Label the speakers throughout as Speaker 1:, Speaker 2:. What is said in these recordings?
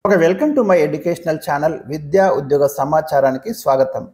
Speaker 1: Okay, welcome to my educational channel విద్యా ఉద్యోగ సమాచారానికి స్వాగతం.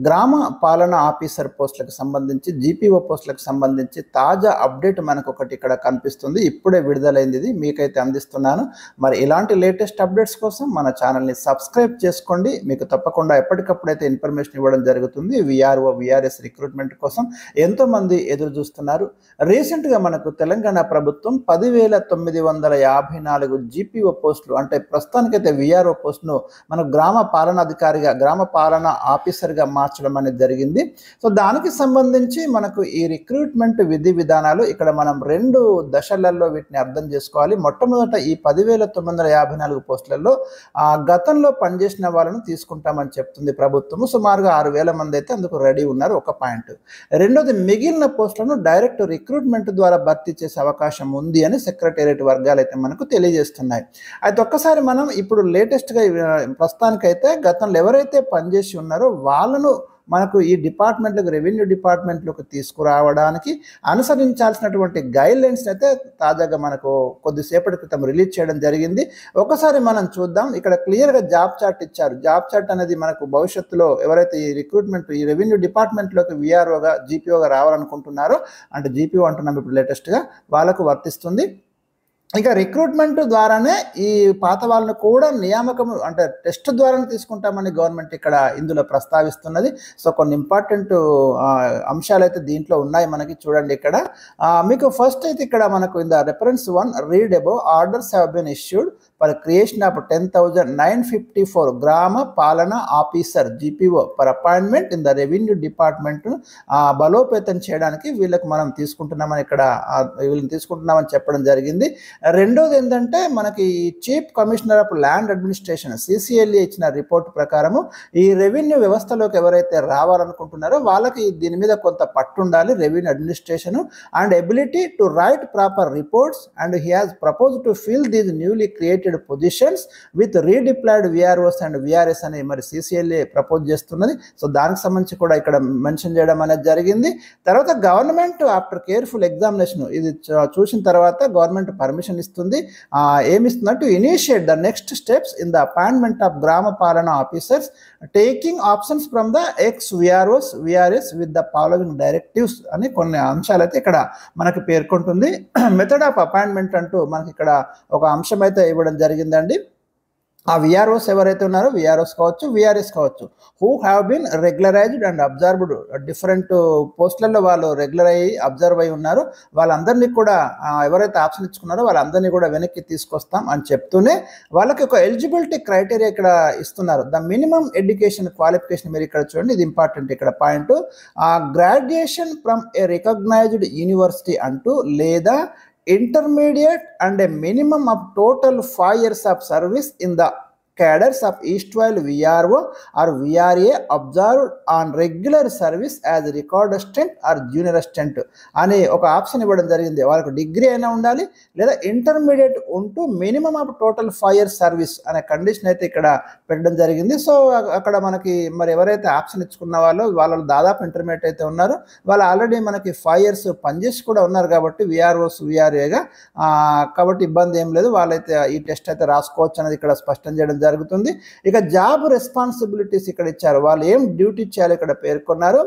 Speaker 1: గ్రామ పాలన ఆఫీసర్ పోస్టులకు సంబంధించి జీపీఓ పోస్టులకు సంబంధించి తాజా అప్డేట్ మనకు ఒకటి ఇక్కడ కనిపిస్తుంది. ఇప్పుడే విడుదలైంది, ఇది మీకైతే అందిస్తున్నాను. మరి ఇలాంటి లేటెస్ట్ అప్డేట్స్ కోసం మన ఛానల్ని సబ్స్క్రైబ్ చేసుకోండి. మీకు తప్పకుండా ఎప్పటికప్పుడైతే ఇన్ఫర్మేషన్ ఇవ్వడం జరుగుతుంది. విఆర్ఓ విఆర్ఎస్ రిక్రూట్మెంట్ కోసం ఎంతోమంది ఎదురు చూస్తున్నారు. రీసెంట్గా మనకు తెలంగాణ ప్రభుత్వం 10,954 జీపీఓ పోస్టులు, అంటే ప్రస్తుతానికైతే విఆర్ఓ పోస్టును మనకు గ్రామ పాలనాధికారిగా, గ్రామ పాలన ఆఫీసర్గా మార్చడం అనేది జరిగింది. సో దానికి సంబంధించి మనకు ఈ రిక్రూట్మెంట్ విధి విధానాలు ఇక్కడ మనం 2 దశలలో వీటిని అర్థం చేసుకోవాలి. మొట్టమొదట ఈ 10,954 పోస్టులలో గతంలో పనిచేసిన వాళ్ళను తీసుకుంటామని చెప్తుంది ప్రభుత్వము. సుమారుగా 6,000 మంది అయితే అందుకు రెడీ ఉన్నారు, ఒక పాయింట్. రెండోది, మిగిలిన పోస్టులను డైరెక్ట్ రిక్రూట్మెంట్ ద్వారా భర్తీ చేసే అవకాశం ఉంది అని సెక్రటేరియట్ వర్గాలు అయితే మనకు తెలియజేస్తున్నాయి. అయితే ఒక్కసారి మనం ఇప్పుడు లేటెస్ట్గా ప్రస్తుతానికైతే గతంలో ఎవరైతే పనిచేసి ఉన్నారో వాళ్ళను మనకు ఈ డిపార్ట్మెంట్లకు, రెవెన్యూ డిపార్ట్మెంట్లకు తీసుకురావడానికి అనుసరించాల్సినటువంటి గైడ్లైన్స్ అయితే తాజాగా మనకు కొద్దిసేపటి క్రితం రిలీజ్ చేయడం జరిగింది. ఒకసారి మనం చూద్దాం. ఇక్కడ క్లియర్గా జాబ్ చార్ట్ ఇచ్చారు. జాబ్ చార్ట్ అనేది మనకు భవిష్యత్తులో ఎవరైతే ఈ రిక్రూట్మెంట్, ఈ రెవెన్యూ డిపార్ట్మెంట్లోకి విఆర్ఓగా, జీపీఓగా రావాలనుకుంటున్నారో, అంటే జీపీఓ అంటున్నాం ఇప్పుడు లేటెస్ట్గా, వాళ్ళకు వర్తిస్తుంది. ఇక రిక్రూట్మెంట్ ద్వారానే ఈ పాత వాళ్ళను కూడా నియామకం, అంటే టెస్ట్ ద్వారానే తీసుకుంటామని గవర్నమెంట్ ఇక్కడ ఇందులో ప్రస్తావిస్తున్నది. సో కొన్ని ఇంపార్టెంట్ అంశాలు అయితే దీంట్లో ఉన్నాయి మనకి. చూడండి ఇక్కడ మీకు ఫస్ట్ అయితే ఇక్కడ మనకు in the reference 1 read above orders have been issued for creation of 10,954 గ్రామ పాలన officer GPO for appointment in the revenue department బలోపేతం చేయడానికి వీళ్ళకి మనం తీసుకుంటున్నామని ఇక్కడ వీళ్ళని తీసుకుంటున్నామని చెప్పడం జరిగింది. రెండోది ఏంటంటే మనకి chief commissioner of land administration CCLA ఇచ్చిన రిపోర్ట్ ప్రకారము ఈ రెవెన్యూ వ్యవస్థలోకి ఎవరైతే రావాలనుకుంటున్నారో వాళ్ళకి దీని మీద కొంత పట్టు ఉండాలి, revenue administration and ability to right proper reports, and he has propose to fill these newly created positions with redeployed VROs and VRS అని మరి సిసిఎల్ఏ ప్రపోజ్ చేస్తున్నది. సో దానికి సంబంధించి కూడా ఇక్కడ మెన్షన్ చేయడం అనేది జరిగింది. తర్వాత గవర్నమెంట్ ఆఫ్టర్ కేర్ఫుల్ ఎగ్జామినేషన్ ఇది చూసిన తర్వాత గవర్నమెంట్ పర్మిషన్ ఇస్తుంది. ఏమిస్తుందంటే initiate the next steps in the appointment of Grama Palana officers taking options from the ex VROs VRS with the following directives అని కొన్ని అంశాలు అయితే ఇక్కడ మనకు పేర్కొంటుంది. మెథడ్ ఆఫ్ అపాయింట్మెంట్ అంటూ మనకి ఇక్కడ ఒక అంశం అయితే ఇవ్వడం జరిగిందండి. ఆ విఆర్ఓస్ ఎవరైతే ఉన్నారో, విఆర్ఓస్ కావచ్చు, విఆర్ఎస్ కావచ్చు, who have been regularised and observed, different పోస్టులలో వాళ్ళు రెగ్యులర్ అయ్యి అబ్జర్వ్ అయి ఉన్నారు, వాళ్ళందరినీ కూడా ఎవరైతే ఆప్షన్ ఇచ్చుకున్నారో వాళ్ళందరినీ కూడా వెనక్కి తీసుకొస్తాం అని చెప్తూనే వాళ్ళకి ఒక ఎలిజిబిలిటీ క్రైటీరియా ఇక్కడ ఇస్తున్నారు. ద మినిమం ఎడ్యుకేషన్ క్వాలిఫికేషన్ మీరు ఇక్కడ చూడండి, ఇది ఇంపార్టెంట్ ఇక్కడ point. Graduation from a recognised university అంటూ, లేదా intermediate and a minimum of total 5 years of service in the cadres of erstwhile VRO or VRA observed on regular service as record assistant or junior assistant అనే ఒక option ఇవ్వడం జరిగింది. వాళ్ళకు degree అయినా ఉండాలి, లేదా ఇంటర్మీడియట్ ఉంటూ minimum of total 5 years service అనే కండిషన్ అయితే ఇక్కడ పెట్టడం జరిగింది. సో అక్కడ మనకి మరి ఎవరైతే ఆప్షన్ ఇచ్చుకున్న వాళ్ళు దాదాపు ఇంటర్మీడియట్ అయితే ఉన్నారు, వాళ్ళు ఆల్రెడీ మనకి 5 years పనిచేసి కూడా ఉన్నారు కాబట్టి విఆర్ఓస్ విఆర్ఏగా, కాబట్టి ఇబ్బంది ఏం లేదు, వాళ్ళైతే ఈ టెస్ట్ అయితే రాసుకోవచ్చు అనేది ఇక్కడ స్పష్టం చేయడం జరుగుతుంది. ఇక జాబ్ రెస్పాన్సిబిలిటీస్ ఇక్కడ ఇచ్చారు, వాళ్ళు ఏం డ్యూటీ చేయాలి ఇక్కడ పేర్కొన్నారు.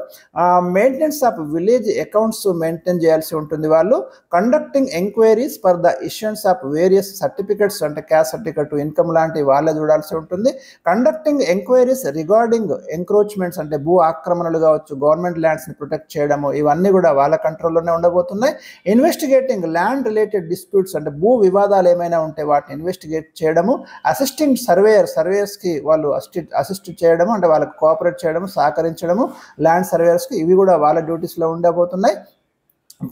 Speaker 1: Maintenance of village accounts maintain చేయాల్సి ఉంటుంది వాళ్ళు. Conducting enquiries for the issuance of various certificates, అంటే క్యాస్ట్ సర్టిఫికెట్, ఇన్కమ్ లాంటివి వాళ్ళే చూడాల్సి ఉంటుంది. కండక్టింగ్ ఎంక్వైరీస్ రిగార్డింగ్ ఎంక్రోచ్మెంట్స్, అంటే భూ ఆక్రమణలు కావచ్చు, గవర్నమెంట్ ల్యాండ్స్ని ప్రొటెక్ట్ చేయడము, ఇవన్నీ కూడా వాళ్ళ కంట్రోల్లోనే ఉండబోతున్నాయి. ఇన్వెస్టిగేటింగ్ ల్యాండ్ రిలేటెడ్ డిస్ప్యూట్స్, అంటే భూ వివాదాలు ఏమైనా ఉంటే వాటిని ఇన్వెస్టిగేట్ చేయడము. అసిస్టింగ్ సర్వేయర్స్కి వాళ్ళు అసిస్ట్ చేయడము, అంటే వాళ్ళకి కోఆపరేట్ చేయడము, సహకరించడము ల్యాండ్ సర్వేయర్స్కి, ఇవి కూడా వాళ్ళ డ్యూటీస్లో ఉండబోతున్నాయి.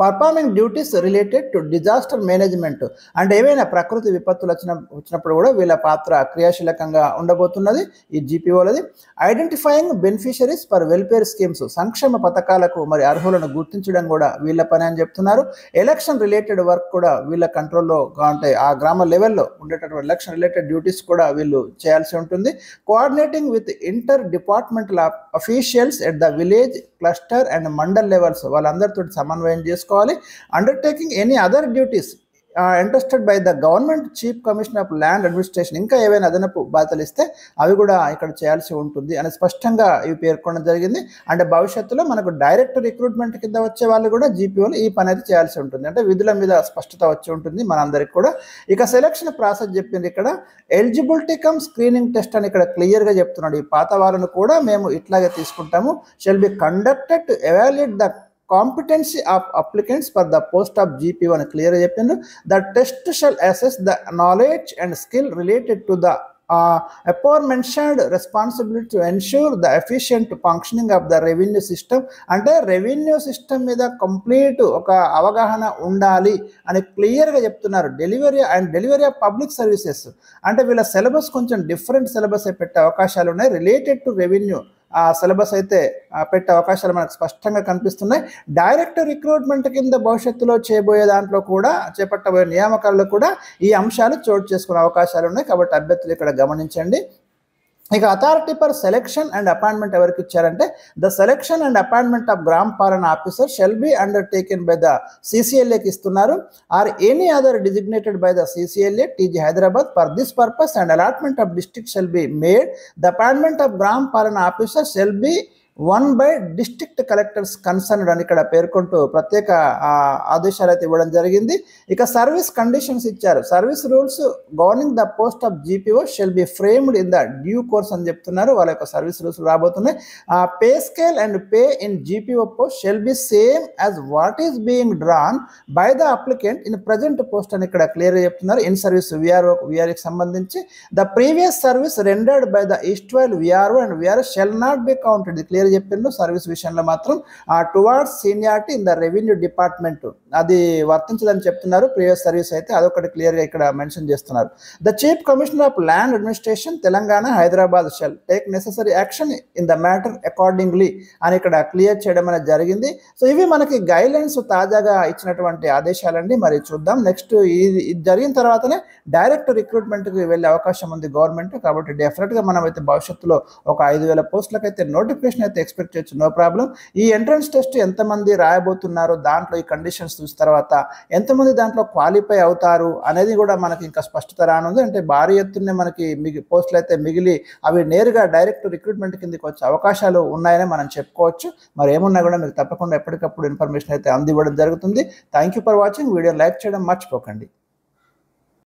Speaker 1: Performing duties related to disaster management, అంటే ఏవైనా ప్రకృతి విపత్తులు వచ్చినప్పుడు కూడా వీళ్ళ పాత్ర క్రియాశీలకంగా ఉండబోతున్నది ఈ జీపీఓలది. Identifying beneficiaries for welfare schemes, సంక్షేమ పథకాలకు మరి అర్హులను గుర్తించడం కూడా వీళ్ళ పని అని చెప్తున్నారు. ఎలక్షన్ రిలేటెడ్ వర్క్ కూడా వీళ్ళ కంట్రోల్లో, అంటే ఆ గ్రామ లెవెల్లో ఉండేటటువంటి ఎలక్షన్ రిలేటెడ్ డ్యూటీస్ కూడా వీళ్ళు చేయాల్సి ఉంటుంది. Coordinating with inter departmental officials at the village, cluster and mandal levels, వాళ్ళందరితో సమన్వయం చేసుకోవాలి. Undertaking any other duties interested by the government chief commissioner of land administration ఇంకా ఏవైనా అదనపు బాధ్యతలు ఇస్తే అవి కూడా ఇక్కడ చేయాల్సి ఉంటుంది అని స్పష్టంగా ఇవి పేర్కొనడం జరిగింది. అంటే భవిష్యత్తులో మనకు డైరెక్ట్ రిక్రూట్మెంట్ కింద వచ్చే వాళ్ళు కూడా జీపీఓలు ఈ పని అయితే చేయాల్సి ఉంటుంది. అంటే విధుల మీద స్పష్టత వచ్చి ఉంటుంది మనందరికి కూడా. ఇక సెలక్షన్ ప్రాసెస్ చెప్పింది ఇక్కడ ఎలిజిబిలిటీ కమ్ స్క్రీనింగ్ టెస్ట్ అని ఇక్కడ క్లియర్గా చెప్తున్నాడు. ఈ పాత వాళ్ళను కూడా మేము ఇట్లాగే తీసుకుంటాము. Shall be conducted to evaluate the competency of applicants for the post of GPO అని క్లియర్గా చెప్పిండ్రు. The test shall assess the knowledge and skill related to the aforementioned responsibility to ensure the efficient functioning of the revenue system. అంటే revenue system మీద complete ఒక అవగాహన ఉండాలి అని క్లియర్గా చెప్తున్నారు. డెలివరీ ఆఫ్ పబ్లిక్ సర్వీసెస్ అంటే వీళ్ళ సిలబస్ కొంచెం డిఫరెంట్ సిలబస్ పెట్టే అవకాశాలు ఉన్నాయి. రిలేటెడ్ టు రెవెన్యూ ఆ సిలబస్ అయితే పెట్టే అవకాశాలు మనకు స్పష్టంగా కనిపిస్తున్నాయి. డైరెక్ట్ రిక్రూట్మెంట్ కింద భవిష్యత్తులో చేయబోయే దాంట్లో కూడా చేపట్టబోయే నియామకాల్లో కూడా ఈ అంశాలు చోటు చేసుకునే అవకాశాలు ఉన్నాయి. కాబట్టి అభ్యర్థులు ఇక్కడ గమనించండి. ఇక authority for selection and appointment ఎవరికి ఇచ్చారంటే the selection and appointment of Grama పాలన officer shall be undertaken by the సిసిఎల్ఏకి ఇస్తున్నారు. Or any other designated by the CCLA TG Hyderabad for this purpose and allotment of district shall be made. The appointment of Grama పాలన officer shall be done by district collectors concerned అని ఇక్కడ పేర్కొంటూ ప్రత్యేక ఆదేశాలు అయితే ఇవ్వడం జరిగింది. ఇక సర్వీస్ కండిషన్స్ ఇచ్చారు. Service rules governing the post of GPO shall be framed in the due course అని చెప్తున్నారు. వాళ్ళ యొక్క సర్వీస్ రూల్స్ రాబోతున్నాయి. Pay scale and pay in GPO post shall be same as what is being drawn by the applicant in present post అని ఇక్కడ క్లియర్గా చెప్తున్నారు. In service విఆర్ఓకి సంబంధించి the previous service rendered by the erstwhile VRO and VRO shall not be counted. Clear చెప్పిండ్రు. Service విషయంలో మాత్రం towards seniority in the revenue department అది వర్తించదని చెప్తున్నారు. ప్రీవియస్ సర్వీస్ అయితే అదొకటి క్లియర్గా ఇక్కడ మెన్షన్ చేస్తున్నారు. The chief commissioner of land administration Telangana Hyderabad shell take necessary action in the matter accordingly అని ఇక్కడ క్లియర్ చేయడం అనేది జరిగింది. సో ఇవి మనకి గైడ్లైన్స్ తాజాగా ఇచ్చినటువంటి ఆదేశాలండి. మరి చూద్దాం నెక్స్ట్ ఇది జరిగిన తర్వాతనే డైరెక్ట్ రిక్రూట్మెంట్కి వెళ్ళే అవకాశం ఉంది గవర్నమెంట్. కాబట్టి డెఫినెట్గా మనం అయితే భవిష్యత్తులో ఒక 5,000 పోస్టులకైతే నోటిఫికేషన్ అయితే ఎక్స్పెక్ట్ చేయొచ్చు. No problem. ఈ ఎంట్రన్స్ టెస్ట్ ఎంతమంది రాయబోతున్నారో దాంట్లో ఈ కండిషన్స్ చూసిన తర్వాత ఎంతమంది దాంట్లో క్వాలిఫై అవుతారు అనేది కూడా మనకి ఇంకా స్పష్టత రానుంది. అంటే భారీ ఎత్తునే మనకి పోస్టులు అయితే మిగిలి అవి నేరుగా డైరెక్ట్ రిక్రూట్మెంట్ కిందకి వచ్చే అవకాశాలు ఉన్నాయని మనం చెప్పుకోవచ్చు. మరి ఏమున్నా కూడా మీకు తప్పకుండా ఎప్పటికప్పుడు ఇన్ఫర్మేషన్ అయితే అందివ్వడం జరుగుతుంది. Thank you for watching. Video like చేయడం మర్చిపోకండి.